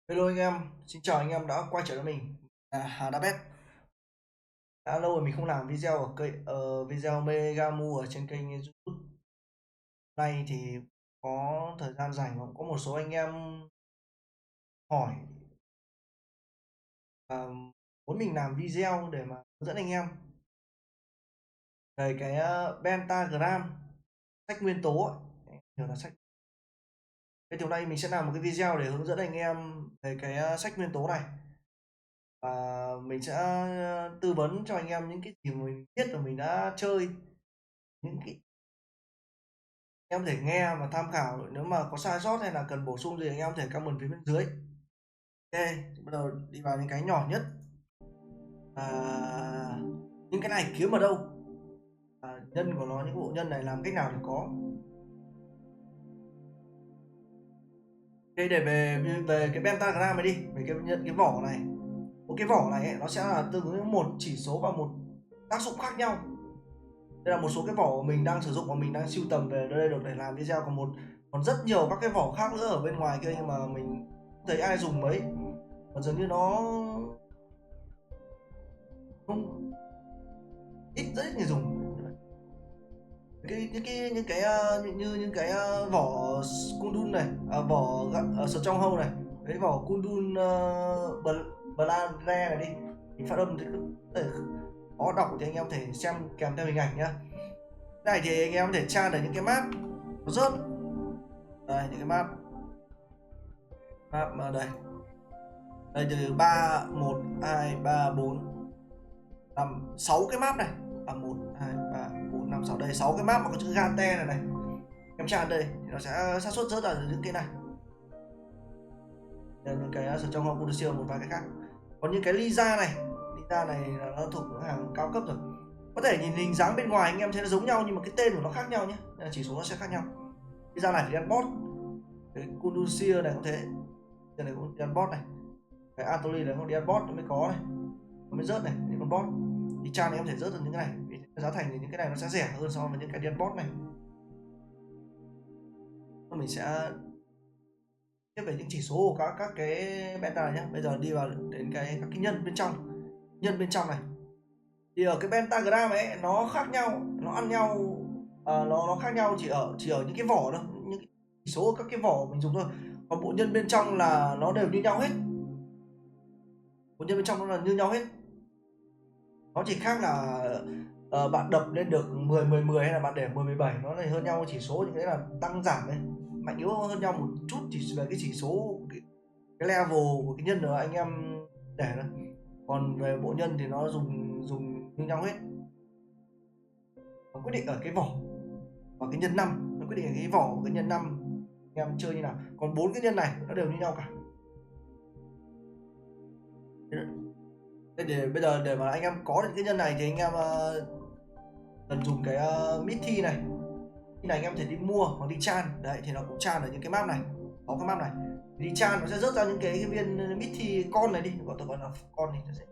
Hello anh em, xin chào anh em đã quay trở lại mình Hà Đá Bet. Đã lâu rồi mình không làm video ở video Megamu ở trên kênh YouTube. Nay thì có thời gian rảnh, có một số anh em hỏi và muốn mình làm video để mà hướng dẫn anh em về cái pentagram sách nguyên tố ấy. Hiểu là sách. Thế thì hôm nay mình sẽ làm một cái video để hướng dẫn anh em về cái sách nguyên tố này, và mình sẽ tư vấn cho anh em những cái gì mà mình biết và mình đã chơi, những cái em có thể nghe và tham khảo. Nếu mà có sai sót hay là cần bổ sung gì anh em có thể comment phía bên dưới. Ok, bắt đầu đi vào những cái nhỏ nhất. Những cái này kiếm ở đâu, nhân của nó, những bộ nhân này làm cách nào để có. Đây, để về về cái pentagram này đi, về cái vỏ này. Một cái vỏ này ấy, nó sẽ là tương ứng với một chỉ số và một tác dụng khác nhau. Đây là một số cái vỏ của mình đang sử dụng và mình đang sưu tầm về đây được để làm video. Còn rất nhiều các cái vỏ khác nữa ở bên ngoài kia, nhưng mà mình không thấy ai dùng mấy, và dường như nó không, rất ít người dùng. Những cái vỏ Kundun này, vỏ Stronghold này, cái vỏ Kundun Blandre này đi, mình phát âm thì khó đọc thì anh em có thể xem kèm theo hình ảnh nhá. Này thì anh em có thể tra được những cái map nó rớt đây, những cái map mà đây từ 3 1 2 3 4 5 6 cái map này, 1 2 3 4 5 6, đây 6 cái map mà có chữ Gante này em tra đây thì nó sẽ xác suất rớt là những cái này. Đây, những cái trong Hong Kong một vài cái khác. Còn những cái Lisa này là nó thuộc hàng cao cấp rồi. Có thể nhìn hình dáng bên ngoài anh em thấy nó giống nhau nhưng mà cái tên của nó khác nhau nhé, chỉ số nó sẽ khác nhau. Lisa này thì đen bot, cái Kundusia này cũng thế, cái này cũng đen bot này, cái Atoli này cũng đen bot nó mới có này, nó mới rớt này, những con bot thì trang này em thể rớt được những cái này vì giá thành thì những cái này nó sẽ rẻ hơn so với những cái đen bot này. Mình sẽ tiếp về những chỉ số của các cái beta này nhé. Bây giờ đi vào đến các cái nhân bên trong này, thì ở cái pentagram ấy nó khác nhau, nó ăn nhau, nó khác nhau chỉ ở những cái vỏ thôi, những cái chỉ số của các cái vỏ mình dùng thôi. Còn bộ nhân bên trong là nó đều như nhau hết, bộ nhân bên trong nó là như nhau hết. Nó chỉ khác là bạn đập lên được 10 10 10 hay là bạn để 10 17, nó này hơn nhau chỉ số, những cái là tăng giảm ấy, mạnh yếu hơn nhau một chút chỉ về cái chỉ số, cái level của cái nhân nữa anh em để thôi. Còn về bộ nhân thì nó dùng như nhau hết. Nó quyết định ở cái vỏ và cái nhân 5, nó quyết định ở cái vỏ và cái nhân 5 anh em chơi như nào. Còn 4 cái nhân này nó đều như nhau cả. Bây giờ để mà anh em có được cái nhân này thì anh em cần dùng cái Mithi này. Khi này anh em thể đi mua hoặc đi chan đấy, thì nó cũng chan ở những cái map này, có cái map này đi chan nó sẽ rớt ra những cái viên Mithi con này đi, gọi tôi gọi là con thì nó sẽ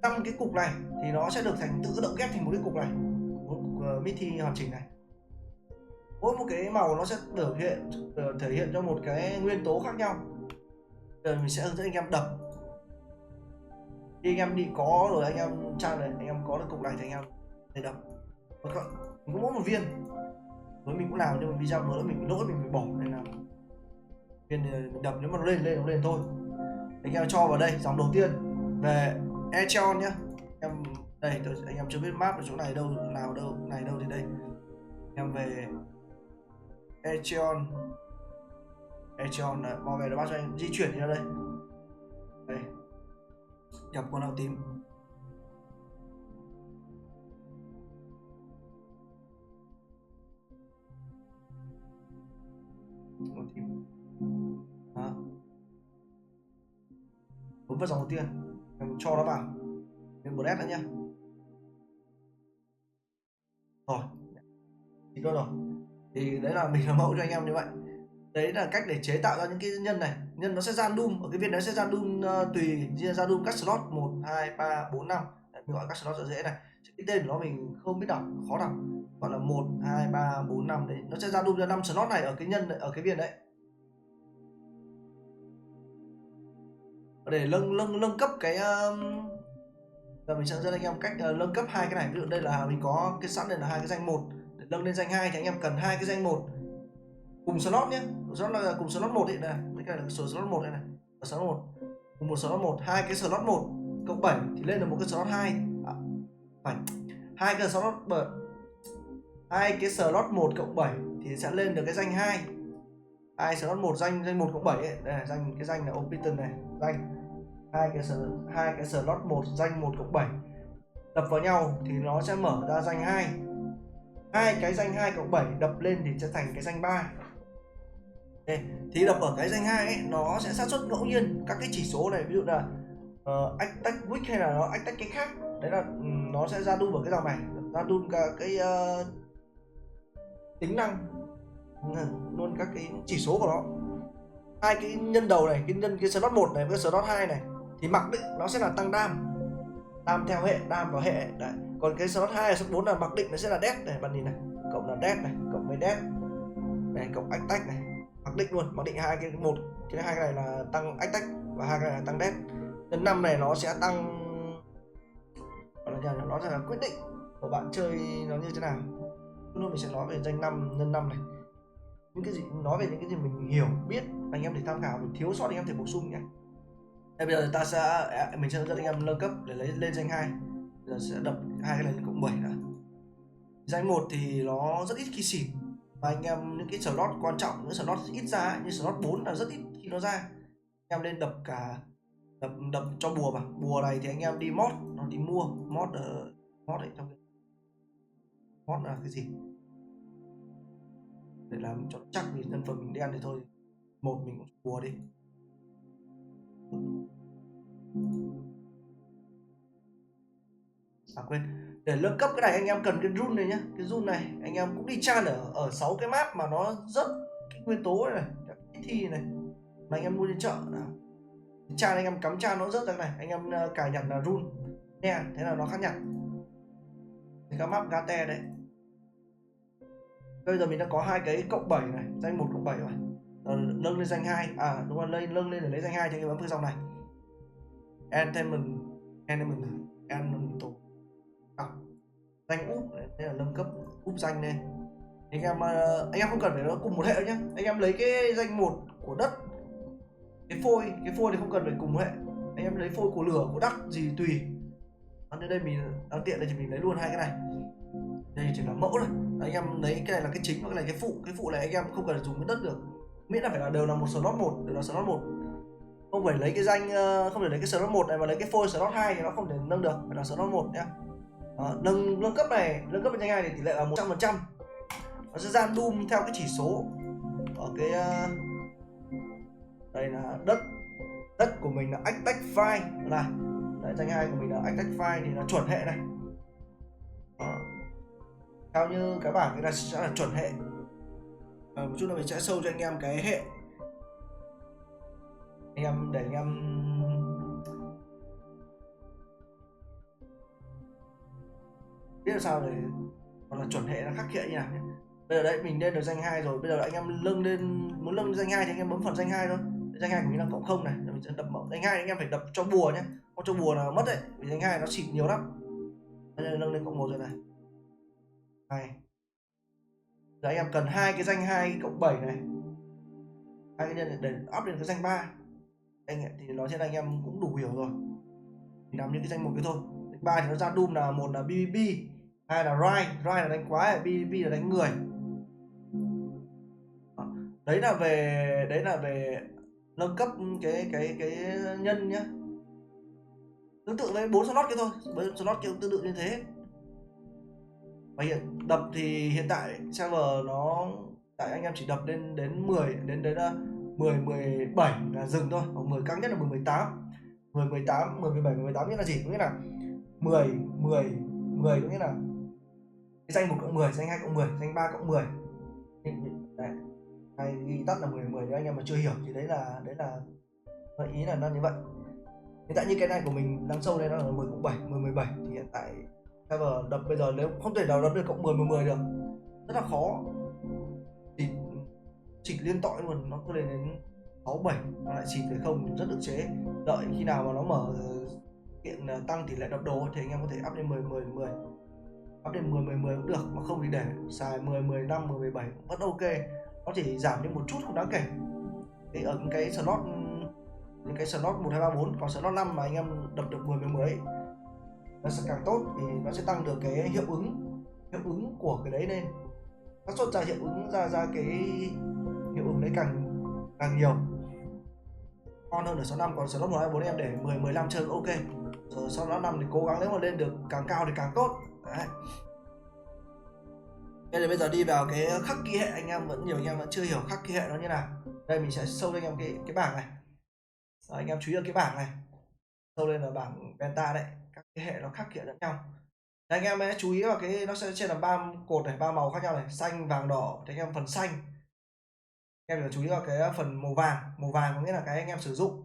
5 cái cục này thì nó sẽ được tự động ghép thành một cái cục này, một cục Mithi hoàn chỉnh này. Mỗi một cái màu nó sẽ thể hiện cho một cái nguyên tố khác nhau. Giờ mình sẽ hướng dẫn anh em đập. Khi anh em đi có rồi, anh em trang này, anh em có được cục này thì anh em để đập. Mình có mỗi một viên, với mình cũng làm, nhưng mà video mới mình bị lỗi, mình bị bỏ nên là viên mình đập, nếu mà nó lên thôi. Anh em cho vào đây dòng đầu tiên về Echeon nhá. Em đây anh em chưa biết map ở chỗ này đâu, này đâu thì đây. Em về Echeon này, mau về nó bắt cho anh di chuyển đi ra đây. Đây, nhập con nào tím. Con tím. Đó. Bấm vào dòng đầu tiên, em cho nó vào. Thêm bread nữa nhá. Rồi. Thì thôi rồi. Thì đấy là mình làm mẫu cho anh em như vậy. Đấy là cách để chế tạo ra những cái nhân này. Nhân nó sẽ random, ở cái viên đấy sẽ random tùy random các slot 1 2 3 4 5. Đấy, mình gọi các slot dễ này. Cái tên của nó mình không biết đọc, khó đọc. Gọi là 1 2 3 4 5 đấy. Nó sẽ random ra 5 slot này ở cái nhân này, ở cái viên đấy. để nâng cấp cái và mình sẽ dẫn anh em cách nâng cấp hai cái này. Ví dụ đây là mình có cái sẵn đây là hai cái danh 1, để nâng lên danh 2 thì anh em cần hai cái danh 1 cùng slot nhé. Slot là cùng slot 1 ấy, này mấy cái là số slot 1 đây này, slot 1 cùng một slot 1, hai cái slot 1 cộng 7 thì lên được một cái slot 2. Phải hai cái slot 7, hai cái slot 1 cộng 7 thì sẽ lên được cái danh 2. Hai slot 1 danh 1 cộng 7 ấy. Đây là cái danh là open này, danh hai cái slot 1 danh 1 cộng 7 đập vào nhau thì nó sẽ mở ra danh 2. Hai cái danh 2 cộng 7 đập lên thì sẽ thành cái danh 3. Thì đập ở cái danh 2 ấy nó sẽ xác suất ngẫu nhiên các cái chỉ số này, ví dụ là attack weak hay là nó attack cái khác. Đấy là nó sẽ ra đun vào cái dòng này, ra đun cả cái tính năng luôn các cái chỉ số của nó. Hai cái nhân đầu này, cái slot 1 này với slot 2 này thì mặc định nó sẽ là tăng đam theo hệ, đam vào hệ đấy. Còn cái slot 2 slot 4 là mặc định nó sẽ là death này, bạn nhìn này, cộng là death này, cộng với death này, cộng attack này, mặc định luôn, mặc định hai cái một cái hai cái này là tăng attack và hai cái này là tăng death. Nhân 5 này nó sẽ tăng, nó sẽ là quyết định của bạn chơi nó như thế nào. Lúc mình sẽ nói về danh 5 nhân 5 này, những cái gì nói về những cái gì mình hiểu biết, anh em để tham khảo, mình thiếu sót anh em thể bổ sung nhé. Bây giờ mình sẽ dẫn anh em nâng cấp để lấy lên danh 2. Bây giờ sẽ đập hai cái này lên cộng 7 đã. Danh 1 thì nó rất ít khi xỉn, và anh em những cái slot quan trọng, những slot ít ra như slot 4 là rất ít khi nó ra. Anh em lên đập cả đập cho bùa vào. Bùa này thì anh em đi mod, nó đi mua mod ở mod ấy, trong mod là cái gì để làm cho chắc, vì nhân phẩm mình đen thì thôi, một mình cũng bùa đi. Quên, để nâng cấp cái này anh em cần cái rune này nhá. Cái rune này anh em cũng đi chan ở 6 cái map mà nó rất cái nguyên tố này, cái thi này mà anh em mua trên chợ nào. Chan anh em cắm chan nó rớt ra này, anh em cài nhặt là rune nè, thế là nó khác nhặt. Cái map Gate đấy. Bây giờ mình đã có hai cái cộng 7 này, danh 1 cộng 7 rồi. Nâng lên danh 2, đúng rồi, nâng lên để lấy danh 2 thì anh em bấm cái dòng này. Entertainment danh úp, đây là nâng cấp úp danh lên. Anh em không cần phải nó cùng một hệ nhé. Anh em lấy cái danh 1 của đất, cái phôi thì không cần phải cùng một hệ. Anh em lấy phôi của lửa, của đất gì tùy. Đến đây mình đang tiện đây thì mình lấy luôn hai cái này. Đây chỉ là mẫu thôi. Anh em lấy cái này là cái chính và cái này cái phụ. Cái phụ này anh em không cần dùng cái đất được, miễn là phải là đều là một slot 1, đều là slot 1. Không phải lấy cái danh, không thể lấy cái slot 1 này mà lấy cái phôi slot 2 thì nó không thể nâng được, phải là slot 1 nhá. Nâng cấp này, nâng cấp danh 2 thì tỷ lệ là 100%. Nó sẽ ra doom theo cái chỉ số ở cái đây là đất của mình là attack file này. Đấy, danh 2 của mình là attack file thì là chuẩn hệ này. Theo như cái bảng cái này sẽ là chuẩn hệ. Một chút nữa mình sẽ show cho anh em cái hệ. Anh em để anh em biết làm sao để còn là chuẩn hệ, là khắc hệ như nào nhé. Bây giờ đấy mình lên được danh 2 rồi, bây giờ anh em muốn nâng lên danh 2 thì anh em bấm phần danh 2 thôi. Danh 2 của mình là cộng 0 này, mình sẽ đập mẫu danh 2, anh em phải đập cho bùa nhé, không cho bùa là mất đấy, vì danh 2 nó xịt nhiều lắm. Đây nâng lên cộng 1 rồi này. 2. Giờ anh em cần hai cái danh 2 cộng 7 này, hai cái nhân để up lên cái danh 3. Anh thì nói thế là anh em cũng đủ hiểu rồi. Thì làm những cái danh 1 cái thôi. Danh 3 thì nó ra doom là một là BBB, hai là Ride là đánh quái, BBB là đánh người. Đấy là về nâng cấp cái nhân nhá. Tương tự với 4 slot kia thôi, 4 slot kia tương tự như thế. Và đập thì hiện tại server nó tại anh em chỉ đập lên đến 10 đến 17 là dừng thôi, còn 10 cao nhất là 18. 18 nghĩa là gì? Có nghĩa là 10 có nghĩa là cái danh 1 cộng 10, danh 2 cộng 10, danh 3 cộng 10. Đấy. Hay ghi tắt là 10 nếu anh em mà chưa hiểu thì đấy là ý là nó như vậy. Hiện tại như cái này của mình đang sâu lên nó là 10 cộng 7, 17 thì hiện tại server đập bây giờ nếu không thể nào đập được cộng 10 được, rất là khó. Chỉ liên tội luôn, nó cứ lên đến 67 nó lại xịt về không rất ức chế. Đợi khi nào mà nó mở kiện tăng tỷ lệ đập đồ thì anh em có thể up lên 10 10 10, up lên 10 10 10 cũng được, mà không thì để xài 10 15 10 17 cũng vẫn ok. Nó chỉ giảm đi một chút không đáng kể. Thì ở những cái slot 1 2 3 4, còn slot 5 mà anh em đập được 10 10 10 ấy, nó sẽ càng tốt vì nó sẽ tăng được cái hiệu ứng của cái đấy lên, xác suất ra hiệu ứng ra cái hiệu ứng đấy càng nhiều, ngon hơn ở slot 5. Còn slot 1 2 4 em để 10 15 chơi ok. Rồi sau đó 5 thì cố gắng nếu mà lên được càng cao thì càng tốt đấy. Đây là bây giờ đi vào cái khắc ký hệ, nhiều anh em vẫn chưa hiểu khắc ký hệ nó như nào. Đây mình sẽ show cho anh em cái bảng này. Đó, anh em chú ý vào cái bảng này, show lên là bảng penta đấy, các cái hệ nó khắc ký lẫn nhau. Đây, anh em hãy chú ý vào cái nó sẽ trên là 3 cột này, 3 màu khác nhau này, xanh vàng đỏ. Thì anh em phần xanh em phải chú ý vào cái phần màu vàng có nghĩa là cái anh em sử dụng.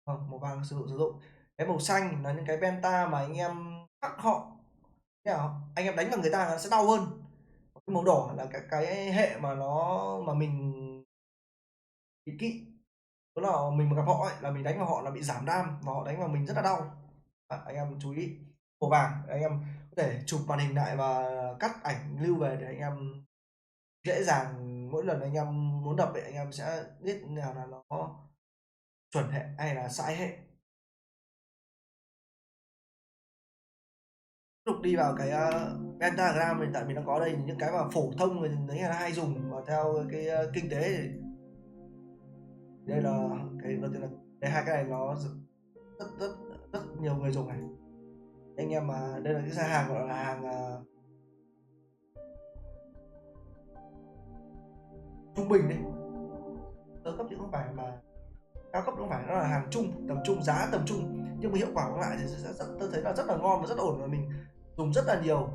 Màu vàng sử dụng. Cái màu xanh là những cái penta mà anh em khắc họ, anh em đánh vào người ta nó sẽ đau hơn. Cái màu đỏ là cái hệ mà mình bị kỵ, đó là mình mà gặp họ ấy, là mình đánh vào họ là bị giảm đam và họ đánh vào mình rất là đau. Anh em chú ý màu vàng, anh em có thể chụp màn hình lại và cắt ảnh lưu về để anh em dễ dàng mỗi lần anh em muốn đập ấy, anh em sẽ biết nào là nó chuẩn hệ hay là sai hệ. Tiếp tục đi vào cái pentagram thì tại vì nó có đây những cái mà phổ thông mình thấy là hay dùng và theo cái kinh tế thì đây là cái đầu tiên là đây, hai cái này nó rất nhiều người dùng này. Anh em mà đây là cái xe hàng gọi là hàng trung bình đi, sơ cấp chứ không phải mà cao cấp, không phải, nó là hàng trung, tầm trung, giá tầm trung, nhưng mà hiệu quả mang lại thì tôi thấy là rất là ngon và rất ổn và mình dùng rất là nhiều.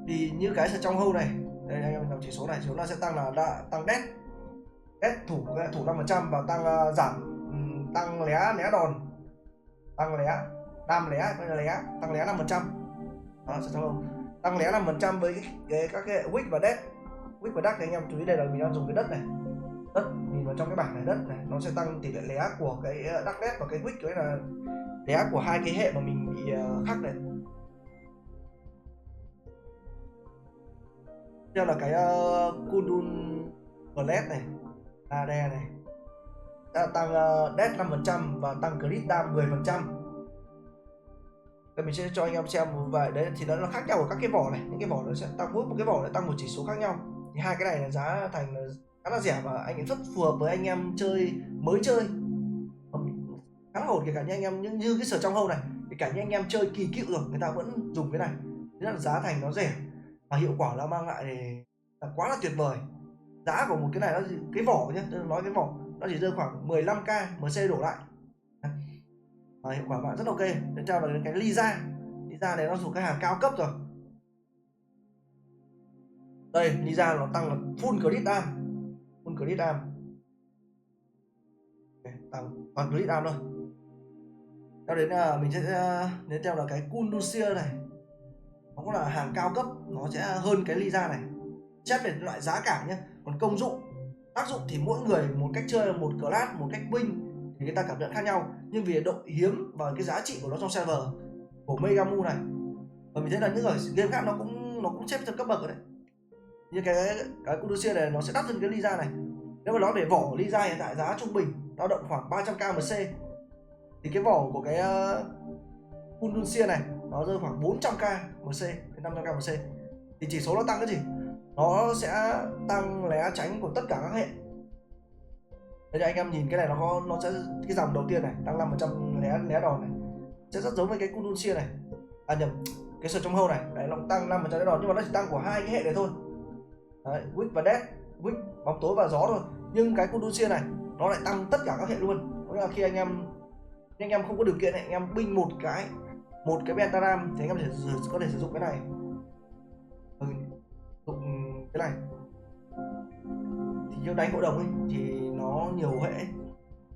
Thì như cái trong hâu này, đây anh em đọc chỉ số này, chỉ số nó sẽ tăng là tăng dead thủ 5% và tăng tăng lé đòn, tăng lé đam lé, tăng lé 5%. Đó, sẽ trong hâu tăng lé 5% với các cái wick và dead. Wick và dead thì anh em chú ý đây là mình đang dùng cái đất này, nhìn vào trong cái bảng này, đất này nó sẽ tăng tỷ lệ lé của cái dark dead và cái wick, đấy là lé của hai cái hệ mà mình bị khắc này. Theo là cái Kundun Blade này, AD này đã tăng dead 5% và tăng crit dam 10%. Thì mình sẽ cho anh em xem vài đấy, thì nó khác nhau ở các cái vỏ này, những cái vỏ nó sẽ tăng mỗi một cái vỏ lại tăng một chỉ số khác nhau. Thì hai cái này là giá thành khá là rẻ và anh ấy rất phù hợp với anh em mới chơi khá là ổn. Kể cả như anh em như cái sở trong hâu này, kể cả như anh em chơi kỳ cựu rồi người ta vẫn dùng cái này, thế là giá thành nó rẻ và hiệu quả nó mang lại thì là quá là tuyệt vời. Giá của một cái này nó cái vỏ nhé, nói cái vỏ nó chỉ rơi khoảng 15k MC đổ lại và hiệu quả bạn rất ok. Đến theo là cái Liza này nó thuộc cái hàng cao cấp rồi. Đây Liza nó tăng là full crit dam, tăng toàn crit dam thôi. Theo đến là mình sẽ đến theo là cái Kundusia này, nó cũng là hàng cao cấp, nó sẽ hơn cái Liza này xét về loại giá cả nhé. Còn công dụng tác dụng thì mỗi người một cách chơi, một class, một cách win thì người ta cảm nhận khác nhau, nhưng vì độ hiếm và cái giá trị của nó trong server của Megamu này, và mình thấy là những ở game khác nó cũng xếp theo cấp bậc rồi đấy. Như cái Kundusia này nó sẽ đắt hơn cái Liza này. Nếu mà nói về vỏ Liza hiện tại giá trung bình dao động khoảng 300k MC, thì cái vỏ của cái Kundusia này nó rơi khoảng 400k MC đến 500k MC. Thì chỉ số nó tăng cái gì? Nó sẽ tăng lé tránh của tất cả các hệ. Đây là anh em nhìn cái này nó sẽ cái dòng đầu tiên này tăng 5% lé đòn này sẽ rất giống với cái Kundusia này, nhầm, cái sờ trong hâu này đấy, nó tăng 5% lé đòn nhưng mà nó chỉ tăng của hai cái hệ này thôi. Đấy, wick và dead, wick bóng tối và gió thôi, nhưng cái Kundusia này nó lại tăng tất cả các hệ luôn. Có nghĩa là khi anh em không có điều kiện này, anh em binh một cái pentagram thì anh em có thể sử dụng cái này, dụng cái này thì nếu đánh hội đồng ấy thì nó nhiều hệ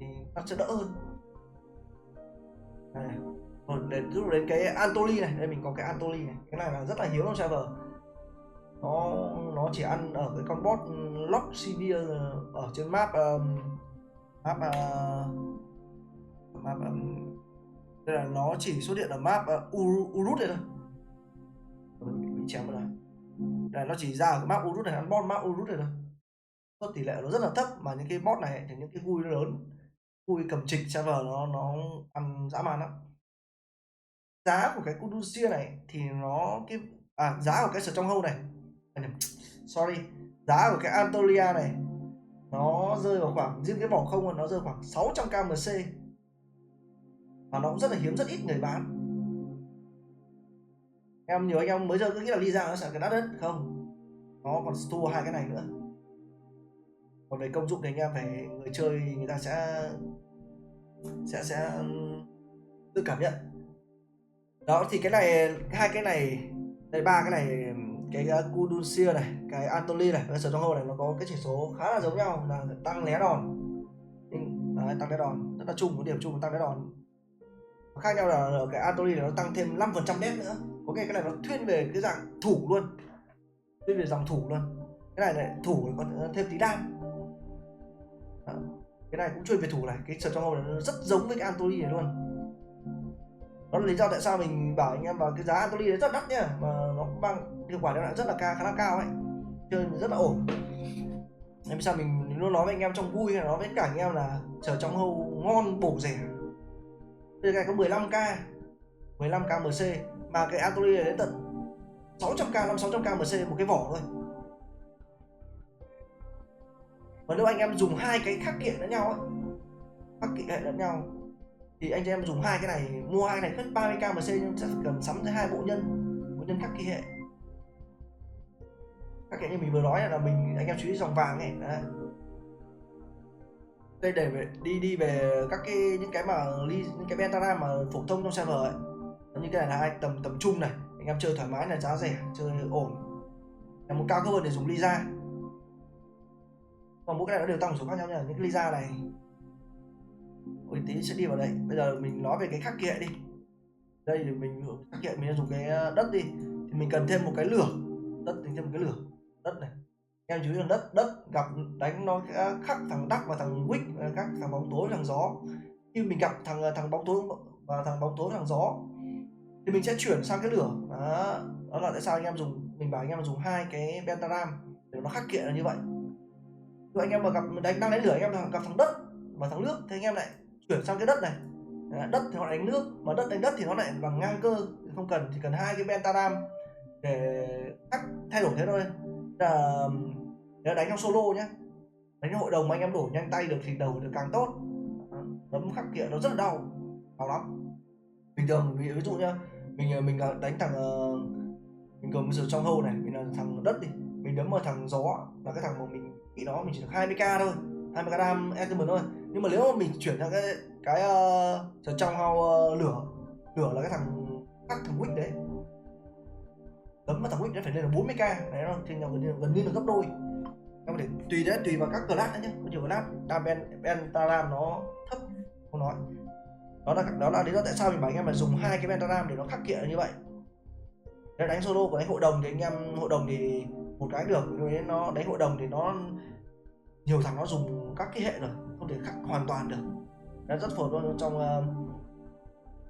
thì nó sẽ đỡ hơn. Này. Rồi đến cái Antoli này, đây mình có cái Antoli này, cái này là rất là hiếm trong server. nó chỉ ăn ở cái con boss Lock Severe ở trên map map map đây là nó chỉ xuất hiện ở map Urut đây thôi. Mình bị chém vào đây. Đây nó chỉ ra ở cái map Urut này, ăn boss map Urut này thôi. Có tỷ lệ nó rất là thấp, mà những cái boss này thì những cái vui lớn, vui cầm trịch server nó ăn dã man lắm. Giá của cái Caduceus này thì nó cái giá của cái Stronghold này, sorry, giá của cái Anatolia này nó rơi vào khoảng, riêng cái vỏ không nó rơi khoảng 600k MC, và nó cũng rất là hiếm, rất ít người bán. Em nhiều anh em mới giờ cứ nghĩ là Lisa nó sẽ cái đắt đấy, không, nó còn store hai cái này nữa. Còn về công dụng thì anh em phải, người chơi người ta sẽ tự cảm nhận. Đó thì cái này, hai cái này đây, ba cái này, cái Caduceus này, cái Anatoly này, cái Stronghold này, nó có cái chỉ số khá là giống nhau là tăng né đòn. Đấy, tăng né đòn rất là chung, có điểm chung là tăng né đòn. Khác nhau là ở cái Anatoly này nó tăng thêm 5% đét nữa, có cái này nó thiên về cái dạng thủ luôn, thiên về dòng thủ luôn. Cái này thủ còn thêm tí đam. Đó. Cái này cũng chuyên về thủ này, cái Stronghold này nó rất giống với cái Anatoly này luôn. Đó là lý do tại sao mình bảo anh em vào cái giá Anatoly đấy rất đắt nhá, mà nó mang hiệu quả đem lại rất là khá là cao ấy, chơi rất là ổn. Em sao mình luôn nói với anh em trong vui, nói với cả anh em là chờ trong hâu ngon bổ rẻ. Đây này có 15k 15k MC, mà cái Anatoly này đến tận 600k 600k MC một cái vỏ thôi. Và nếu anh em dùng hai cái khắc kiện lẫn nhau ấy, khắc kiện lẫn nhau, thì anh em dùng hai cái này, mua hai cái này hết 30k MC, nhưng sẽ cần sắm tới hai bộ nhân khắc kỳ hệ. Các cái như mình vừa nói là mình, anh em chú ý dòng vàng này đấy. Đây để về, đi về các cái những cái mà những cái Pentagram mà phổ thông trong server ấy, như cái này là tầm trung này, anh em chơi thoải mái này, giá rẻ, chơi ổn. Em muốn cao cấp hơn để dùng Lisa, còn mỗi cái này nó đều tăng số khác nhau nha. Những cái Lisa này một tí sẽ đi vào đây. Bây giờ mình nói về cái khắc kệ đi. Đây thì mình khắc kệ, mình dùng cái đất đi, thì mình cần thêm một cái lửa đất, thêm một cái lửa đất này. Em chú ý là đất gặp đánh nó khắc thằng Đắc và thằng Wick, các thằng bóng tối thằng gió. Khi mình gặp thằng bóng tối và thằng bóng tối thằng gió thì mình sẽ chuyển sang cái lửa. Đó là tại sao anh em dùng, mình bảo anh em dùng hai cái Pentagram để nó khắc kiện là như vậy. Rồi anh em mà gặp đang đánh lửa, anh em gặp thằng đất và thằng nước thì anh em lại chuyển sang cái đất này. Đất thì họ đánh nước, mà đất đánh đất thì nó lại bằng ngang cơ, không cần, chỉ cần hai cái Pentagram để khắc thay đổi thế thôi. Là nếu đánh trong solo nhé, đánh trong hội đồng mà anh em đổ nhanh tay được thì đầu được càng tốt. Đấm khắc kiện nó rất là đau lắm. Bình thường ví dụ nhá, mình đánh thằng mình cầm giờ trong hâu này, mình là thằng đất đi, mình đấm vào thằng gió là cái thằng mà mình nghĩ nó, mình chỉ được 20k thôi, 20k đam entertainment thôi. Nhưng mà nếu mà mình chuyển sang cái trong hâu lửa là cái thằng khắc thằng Wick đấy, đấm vào thằng Wick đấy phải lên là 40k đấy, nó trên nhau gần như là gấp đôi. Em có thể tùy vào các class nữa nhé, có nhiều class đam pentagram nó thấp không nói. Đó là lý do tại sao mình bảo anh em là dùng hai cái pentagram để nó khắc kiện như vậy. Nếu đánh solo của đánh hội đồng thì anh em, hội đồng thì một cái được, nếu nó đánh hội đồng thì nó nhiều thằng nó dùng các cái hệ rồi, không thể khắc hoàn toàn được, nó rất phổ luôn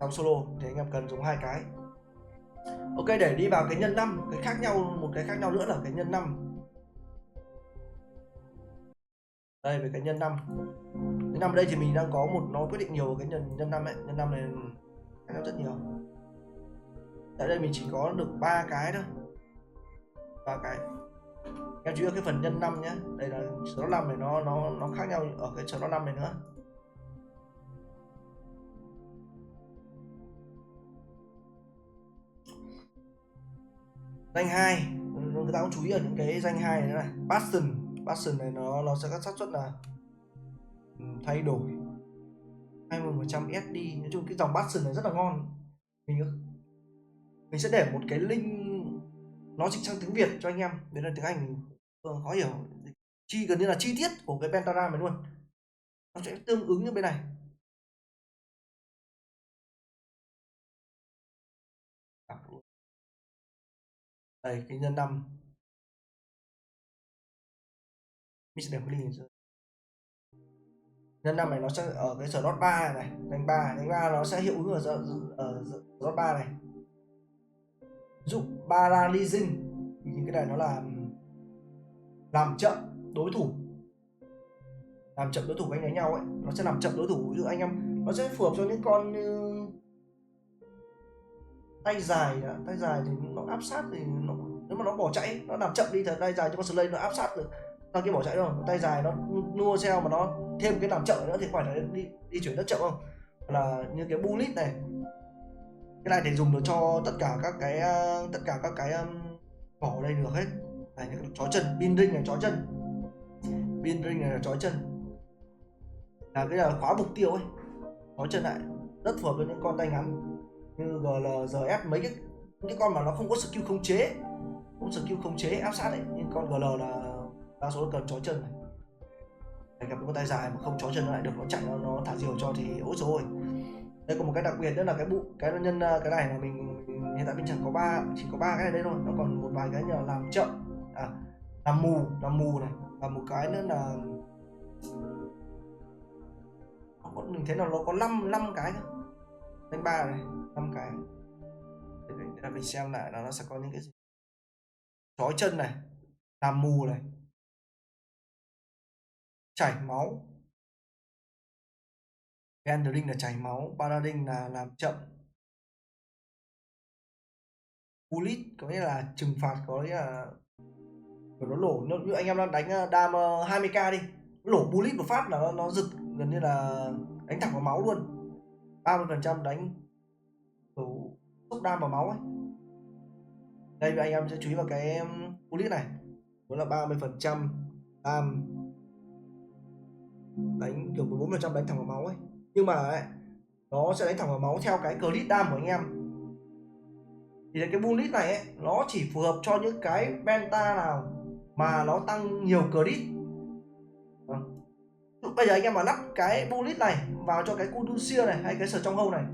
trong solo thì anh em cần dùng hai cái. Ok, để đi vào cái nhân 5, cái khác nhau, một cái khác nhau nữa là cái nhân 5. Đây về cái nhân 5. Nhân 5 ở đây thì mình đang có một, nó quyết định nhiều cái nhân 5 ấy, nhân 5 này khác nhau rất nhiều. Tại đây mình chỉ có được 3 cái thôi. 3 cái. Em chú ý cái phần nhân 5 nhé. Đây là số 5 này nó khác nhau ở cái số 5 này nữa. Danh 2, người ta cũng chú ý ở những cái danh 2 này này. Passion này nó sẽ có xác suất là thay đổi 20% SD. Nói chung cái dòng Passion này rất là ngon. Mình sẽ để một cái link nó dịch sang tiếng Việt cho anh em, đấy là tiếng Anh khó hiểu, gần như là chi tiết của cái pentagram này luôn, nó sẽ tương ứng như bên này. Đây cái nhân 5 mình sẽ để cái link này. Nhân 5 này nó sẽ ở cái slot 3 này, đánh 3 nó sẽ hiệu ứng ở slot 3 này. Ví dụ paralysing thì những cái này nó là làm chậm đối thủ, làm chậm đối thủ anh đánh nhau ấy, nó sẽ làm chậm đối thủ. Ví dụ anh em nó sẽ phù hợp cho những con như tay dài thì nó áp sát, thì nó, nếu mà nó bỏ chạy nó làm chậm đi, thì tay dài cho con Slay nó áp sát được thằng kia bỏ chạy đâu. Tay dài nó nua theo mà nó thêm cái làm chậm nữa thì phải là đi chuyển rất chậm không. Là như cái bullet này, cái này thì dùng được cho tất cả các cái vỏ đây được hết. Này, những chó chân pin ring này, chó chân pin ring này là chó chân, là cái là khóa mục tiêu ấy. Chó chân lại rất phù hợp với những con tay ngắn như GL, GF, mấy cái con mà nó không có skill khống chế, không skill khống chế áp sát ấy. Nhưng con GL là đa số là cần chó chân này. Để gặp con tay dài mà không chó chân nó lại được, nó chạy nó thả diều cho thì ối rồi. Đây có một cái đặc biệt nữa là cái nhân cái này là mình hiện tại mình chỉ có 3 cái này đây thôi. Nó còn một vài cái như là làm chậm, làm mù này, và một cái nữa là mình thấy là nó có 5 cái cơ. Đánh 3 này, 5 cái. Để mình xem lại nó sẽ có những cái gì. Chói chân này, làm mù này, chảy máu, Gendering là chảy máu, Paladin là làm chậm, Bullet có nghĩa là trừng phạt, có nghĩa là nó lổ. Như anh em đang đánh đam 20k đi, lổ Bullet một phát là nó giật, gần như là đánh thẳng vào máu luôn. 30% đánh sốc đam vào máu ấy. Đây anh em sẽ chú ý vào cái Bullet này, đó là 30% đam, đánh kiểu 14% đánh thẳng vào máu ấy. Nhưng mà ấy, nó sẽ đánh thẳng vào máu theo cái crit đam của anh em. Thì cái bullet này ấy, nó chỉ phù hợp cho những cái penta nào mà nó tăng nhiều crit. Bây giờ anh em mà lắp cái bullet này vào cho cái Caduceus này hay cái sở trong hâu này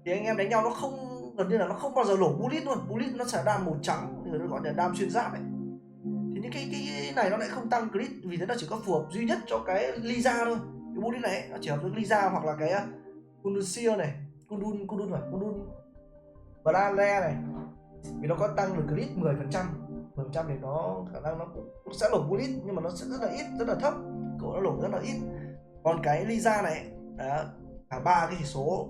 thì anh em đánh nhau nó không, gần như là nó không bao giờ lổ bullet luôn. Bullet nó sẽ đam màu trắng, thì nó gọi là đam xuyên giáp ấy. Thì những cái này nó lại không tăng crit, vì thế nó chỉ có phù hợp duy nhất cho cái Liza thôi. Cái bullet này ấy, nó chỉ hợp với Liza hoặc là cái Caduceus này, Kudun Brale này, vì nó có tăng được crit 10%. 10% thì nó khả năng nó cũng sẽ lổ bullet, nhưng mà nó sẽ rất là ít, rất là thấp, cậu nó lổ rất là ít. Còn cái Liza này đó, cả 3 cái chỉ số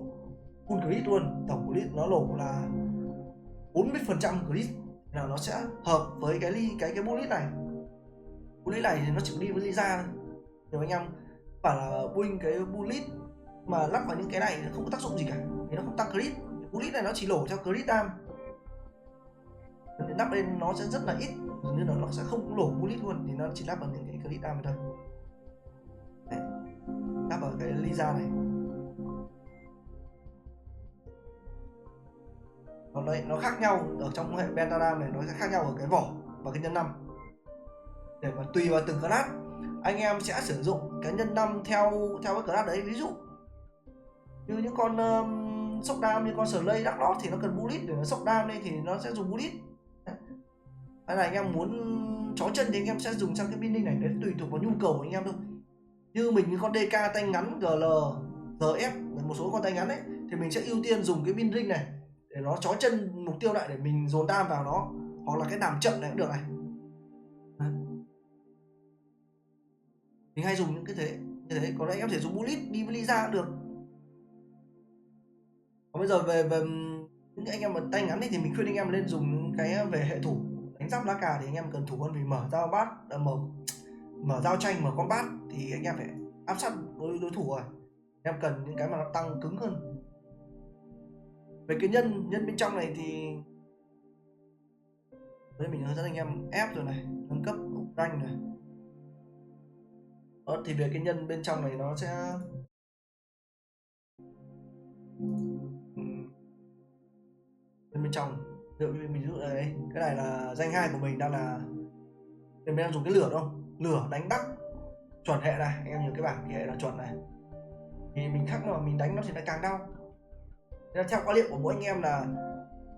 full crit luôn, tổng crit nó lổ là 40% crit, là nó sẽ hợp với cái bullet này. Bullet này thì nó chỉ đi với Liza thôi. Nếu anh em bảo là win cái bullet mà lắp vào những cái này không có tác dụng gì cả, vì nó không tăng crit. Bullet này nó chỉ lổ theo crit đam, lắp lên nó sẽ rất là ít, nên là nó sẽ không lổ bullet luôn, thì nó chỉ lắp vào những cái crit đam thôi. Đấy, lắp vào cái Liza này. Còn đây nó khác nhau ở trong hệ Pentadam này, nó sẽ khác nhau ở cái vỏ và cái nhân 5. Để mà tùy vào từng class anh em sẽ sử dụng cái nhân 5 theo cái class đấy. Ví dụ như những con sốc đam như con Slay Dark Lord thì nó cần bullet để nó sốc đam lên, thì nó sẽ dùng bullet. Hay là anh em muốn chó chân thì anh em sẽ dùng sang cái binding này, đấy tùy thuộc vào nhu cầu của anh em thôi. Như mình những con DK tay ngắn GL, GF, một số con tay ngắn ấy, thì mình sẽ ưu tiên dùng cái binding này để nó chó chân mục tiêu lại, để mình dồn đam vào nó, hoặc là cái làm chậm này cũng được này. Mình hay dùng những cái thế như thế. Còn anh em thể dùng bullet đi với Liza cũng được. Còn bây giờ về những anh em mà tay ngắn thì mình khuyên anh em nên dùng cái về hệ thủ. Đánh giáp lá cà thì anh em cần thủ hơn, vì mở dao bát, mở dao tranh, mở con bát thì anh em phải áp sát đối thủ rồi. Anh em cần những cái mà nó tăng cứng hơn. Về cái nhân bên trong này thì đây mình hướng dẫn anh em ép rồi này, nâng cấp rank này. Đó, thì về cái nhân bên trong này nó sẽ bên trong, ví dụ là đây, cái này là danh 2 của mình đang là mình đang dùng cái lửa đâu, lửa đánh đắc chuẩn hệ này, anh em nhớ cái bảng hệ là chuẩn này, thì mình khắc mà mình đánh nó thì nó càng đau. Thế là theo quan niệm của mỗi anh em là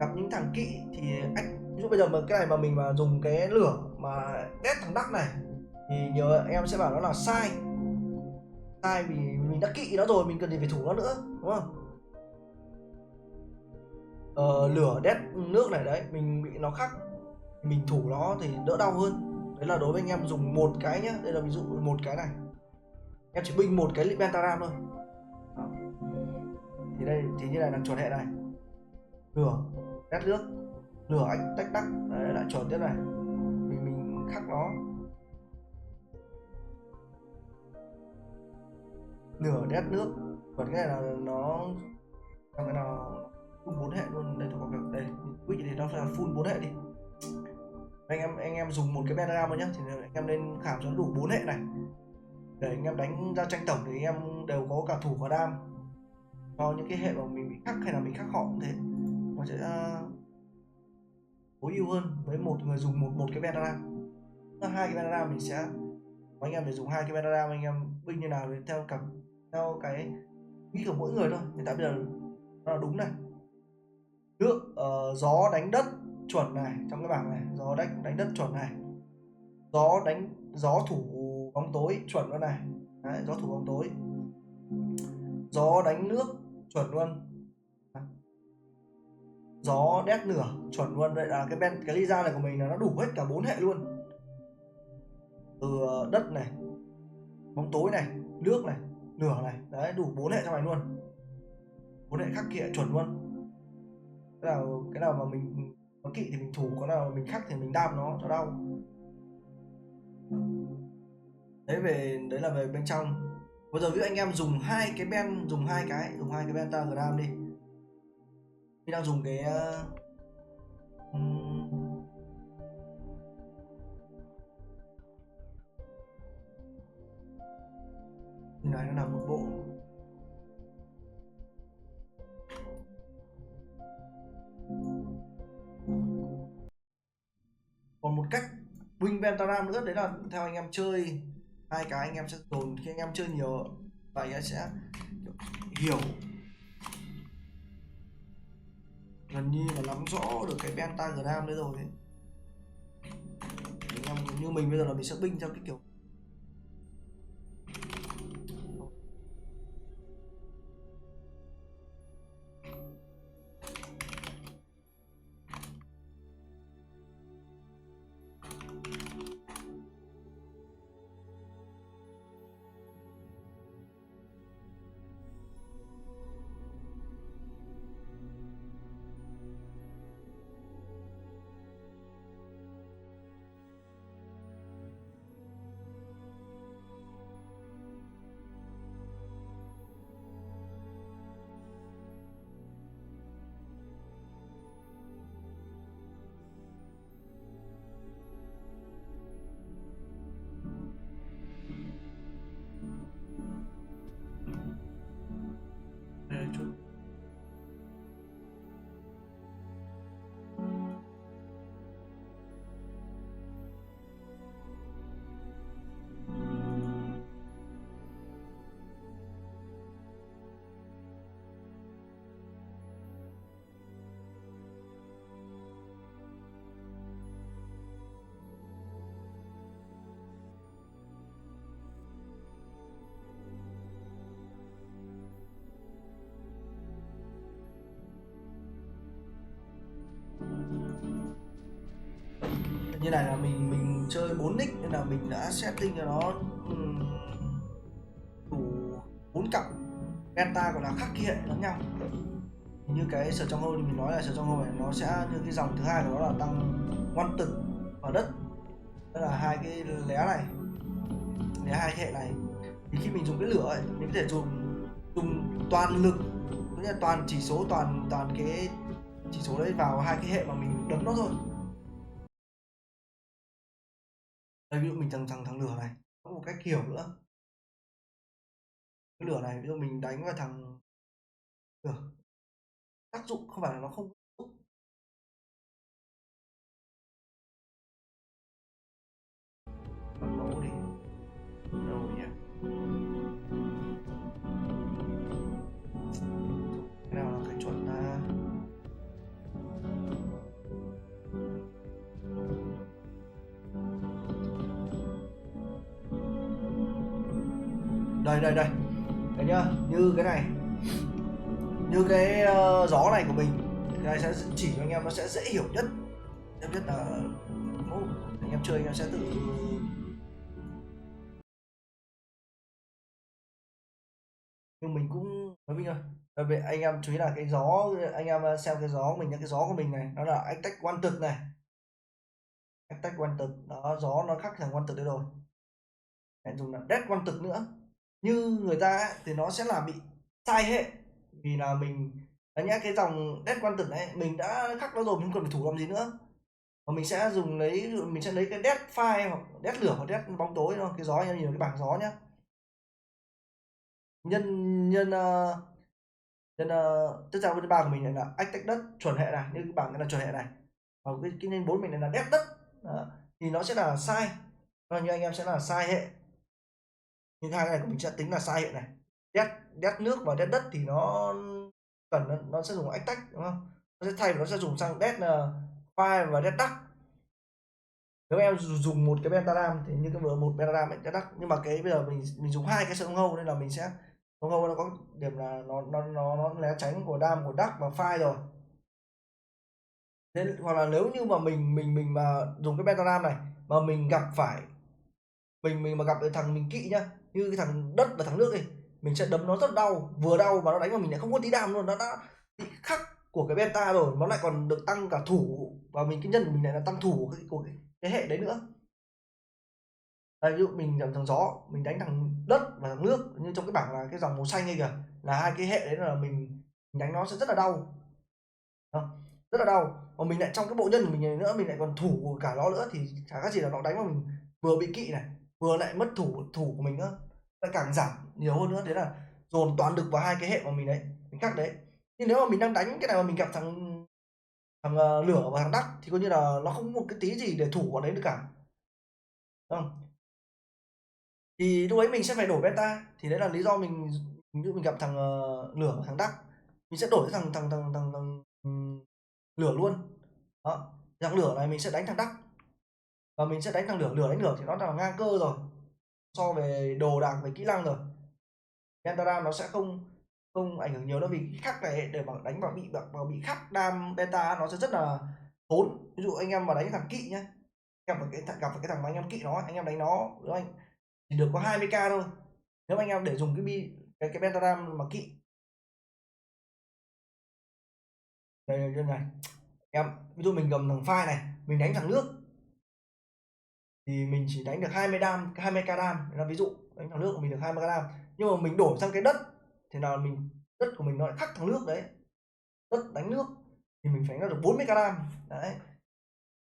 gặp những thằng kỵ thì ví dụ bây giờ mà cái này mà mình mà dùng cái lửa mà đét thằng đắc này thì nhiều anh em sẽ bảo nó là sai vì mình đã kỵ nó rồi, mình cần gì phải thủ nó nữa, đúng không? Lửa đét nước này đấy, mình bị nó khắc, mình thủ nó thì đỡ đau hơn. Đấy là đối với anh em dùng một cái nhá, đây là ví dụ một cái này, em chỉ binh một cái pentagram thôi. Đó. Thì đây thì như này là chuẩn hệ này, lửa đét nước, lửa anh tách tắc, đấy lại chuẩn tiếp này, mình khắc nó, lửa đét nước, còn cái này là nó trong cái nào full 4 hệ luôn. Đây tôi có cái đây quick thì nó là full 4 hệ đi. Anh em dùng một cái pentagram thôi nhá, thì anh em nên khảm cho nó đủ 4 hệ này để anh em đánh ra tranh tổng thì anh em đều có cả thủ và đam cho những cái hệ mà mình bị khắc hay là mình khắc họ cũng thế, nó sẽ tối ưu hơn với một người dùng một cái pentagram. Hai cái pentagram mình sẽ anh em để dùng hai cái pentagram, anh em binh như nào thì theo cái nghĩ của mỗi người thôi. Hiện tại bây giờ nó là đúng này, nước gió đánh đất chuẩn này, trong cái bảng này gió đánh đất chuẩn này, gió thủ bóng tối chuẩn luôn này. Đấy, gió thủ bóng tối, gió đánh nước chuẩn luôn, gió đét lửa chuẩn luôn. Vậy là cái ly ra này của mình là nó đủ hết cả 4 hệ luôn, từ đất này, bóng tối này, nước này, lửa này, đấy đủ 4 hệ trong này luôn, 4 hệ khắc kỵ chuẩn luôn. Cái nào mà mình có kỵ thì mình thủ, có nào mà mình khắc thì mình đam nó cho đau. Đấy là về bên trong. Bây giờ ví dụ anh em dùng hai cái pentagram đi, mình đang dùng cái như này, nó là một bộ. Còn một cách win pentagram nữa, đấy là theo anh em chơi hai cái, anh em sẽ dồn, khi anh em chơi nhiều và anh em sẽ hiểu gần như là nắm rõ được cái pentagram đấy rồi ấy. Anh em như mình bây giờ là mình sẽ binh theo cái kiểu chút. Như này là mình chơi 4 nick nên là mình đã setting cho nó đủ 4 cặp penta gọi là khắc kỵ hệ lẫn nhau. Như cái sở trong hole thì mình nói là sở trong hole này nó sẽ như cái dòng thứ hai của nó là tăng ngoan tử ở đất, đó là hai cái lé này, lé hai hệ này. Thì khi mình dùng cái lửa ấy, mình có thể dùng toàn lực, tức là toàn chỉ số, toàn cái chỉ số đấy vào hai cái hệ mà mình đấm nó thôi. Đây ví dụ mình thằng lửa này, có một cách hiểu nữa, cái lửa này ví dụ mình đánh vào thằng lửa, tác dụng không phải là nó không nổ đi đâu nhỉ, cái nào là cái chuẩn ta. đây đây đây đấy nhá, như cái này, như cái gió này của mình, cái này sẽ chỉ cho anh em nó sẽ dễ hiểu nhất. Em biết là anh em chơi anh em sẽ tự nhưng mình cũng nói bây giờ đặc biệt anh em chú ý là cái gió, anh em xem cái gió của mình nhá, cái gió của mình này nó là ách tách quan cực này, ách tách quan cực đó, gió nó khác thằng quan cực đấy rồi, lại dùng là đét quan cực nữa. Như người ta ấy, thì nó sẽ là bị sai hệ, vì là mình đấy nhá, cái dòng đét quan cực đấy mình đã khắc nó rồi, mình không cần phải thủ làm gì nữa, và mình sẽ dùng mình sẽ lấy cái đét phai hoặc đét lửa hoặc đét bóng tối thôi, cái gió như cái bảng gió nhá, nhân nhân nhân tức ra bên ba của mình này là ách tách đất chuẩn hệ này, như cái bảng này là chuẩn hệ này, và cái nhân 4 mình này là đét đất. Đó. Thì nó sẽ là sai, như anh em sẽ là sai hệ, nhưng hai cái này của mình sẽ tính là sai hệ này, đét đét nước và đét đất thì nó cần nó sẽ dùng ách tách đúng không, nó sẽ thay nó sẽ dùng sang đét phai và đét đắc. Nếu em dùng một cái pentagram thì như cái vừa một pentagram ấy, đét đắc, nhưng mà cái bây giờ mình dùng hai cái sông hâu nên là mình sẽ sông hâu nó có điểm là nó né tránh của đam của đắc và phai rồi. Nên hoặc là nếu như mà mình mà dùng cái pentagram này mà mình gặp phải mình mà gặp cái thằng mình kỵ nhá, như cái thằng đất và thằng nước đi, mình sẽ đấm nó rất đau, vừa đau mà nó đánh vào mình lại không có tí đam luôn, nó đã bị khắc của cái beta rồi, nó lại còn được tăng cả thủ, và mình cái nhân của mình lại là tăng thủ của cái hệ đấy nữa. Đây, ví dụ mình làm thằng gió mình đánh thằng đất và thằng nước, như trong cái bảng là cái dòng màu xanh này kìa, là hai cái hệ đấy là mình đánh nó sẽ rất là đau. Đó, rất là đau, mà mình lại trong cái bộ nhân của mình này nữa, mình lại còn thủ cả nó nữa thì chả khác gì là nó đánh vào mình, vừa bị kỵ này vừa lại mất thủ của mình nữa, lại càng giảm nhiều hơn nữa, thế là dồn toàn lực vào hai cái hệ của mình đấy, mình khắc đấy. Nhưng nếu mà mình đang đánh cái này mà mình gặp thằng thằng lửa và thằng đắc thì coi như là nó không có một cái tí gì để thủ vào đấy được cả, đúng không? Thì lúc ấy mình sẽ phải đổi beta, thì đấy là lý do mình gặp thằng lửa và thằng đắc, mình sẽ đổi thằng lửa luôn. Đó, thằng lửa này mình sẽ đánh thằng đắc, và mình sẽ đánh thằng lửa, lửa đánh lửa thì nó là ngang cơ rồi, so về đồ đạc về kỹ năng rồi. Pentagram nó sẽ không không ảnh hưởng nhiều đâu, vì cái khắc này để mà đánh vào bị khắc đam beta nó sẽ rất là tốn. Ví dụ anh em mà đánh thằng kỵ nhá, gặp phải cái thằng mà anh em kỵ nó, anh em đánh nó đúng anh chỉ được có 20k thôi, nếu anh em để dùng cái pentagram mà kỵ. Đây này em, ví dụ mình cầm thằng phai này mình đánh thằng nước thì mình chỉ đánh được 20k đam, là ví dụ đánh thằng nước của mình được 20k đam, nhưng mà mình đổi sang cái đất thì là đất của mình nó lại khắc thằng nước đấy, đất đánh nước thì mình phải đánh được 40k đam đấy.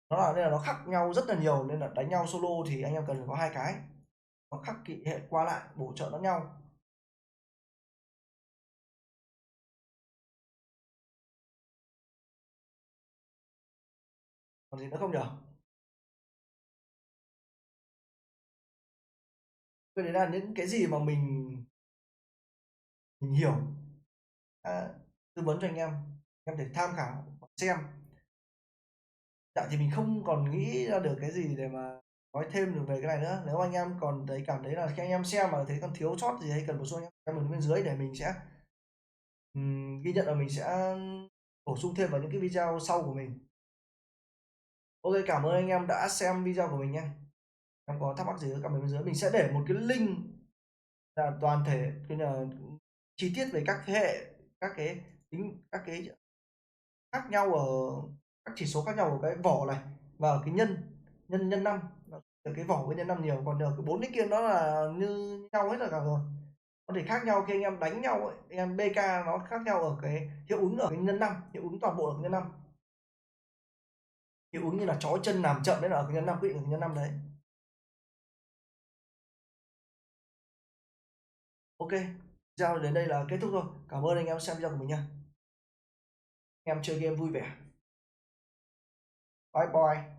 Nó là nên là nó khắc nhau rất là nhiều, nên là đánh nhau solo thì anh em cần phải có hai cái, nó khắc kỵ hệ qua lại bổ trợ lẫn nhau. Còn gì nữa không nhỉ? Cái đấy là những cái gì mà mình hiểu, tư vấn cho anh em thể tham khảo xem. Dạ thì mình không còn nghĩ ra được cái gì để mà nói thêm được về cái này nữa. Nếu anh em còn thấy cảm thấy là khi anh em xem mà thấy còn thiếu sót gì hay cần bổ sung, anh em comment bên dưới để mình sẽ ghi nhận, là mình sẽ bổ sung thêm vào những cái video sau của mình. Ok, cảm ơn anh em đã xem video của mình nha. Em có thắc mắc gì comment bên dưới, mình sẽ để một cái link là toàn thể cái là chi tiết về các hệ, các cái tính, các cái khác nhau ở các chỉ số khác nhau ở cái vỏ này, và ở cái nhân nhân nhân năm, ở cái vỏ với nhân năm nhiều, còn ở cái bốn cái kia nó là như nhau hết rồi cả rồi. Có thể khác nhau khi anh em đánh nhau ấy, anh em BK nó khác nhau ở cái hiệu ứng ở cái nhân năm, hiệu ứng toàn bộ ở cái nhân năm, hiệu ứng như là chó chân làm chậm đấy là ở cái nhân năm, quyết định ở cái nhân năm đấy. Ok, video đến đây là kết thúc rồi, cảm ơn anh em xem video của mình nha, anh em chơi game vui vẻ, bye bye.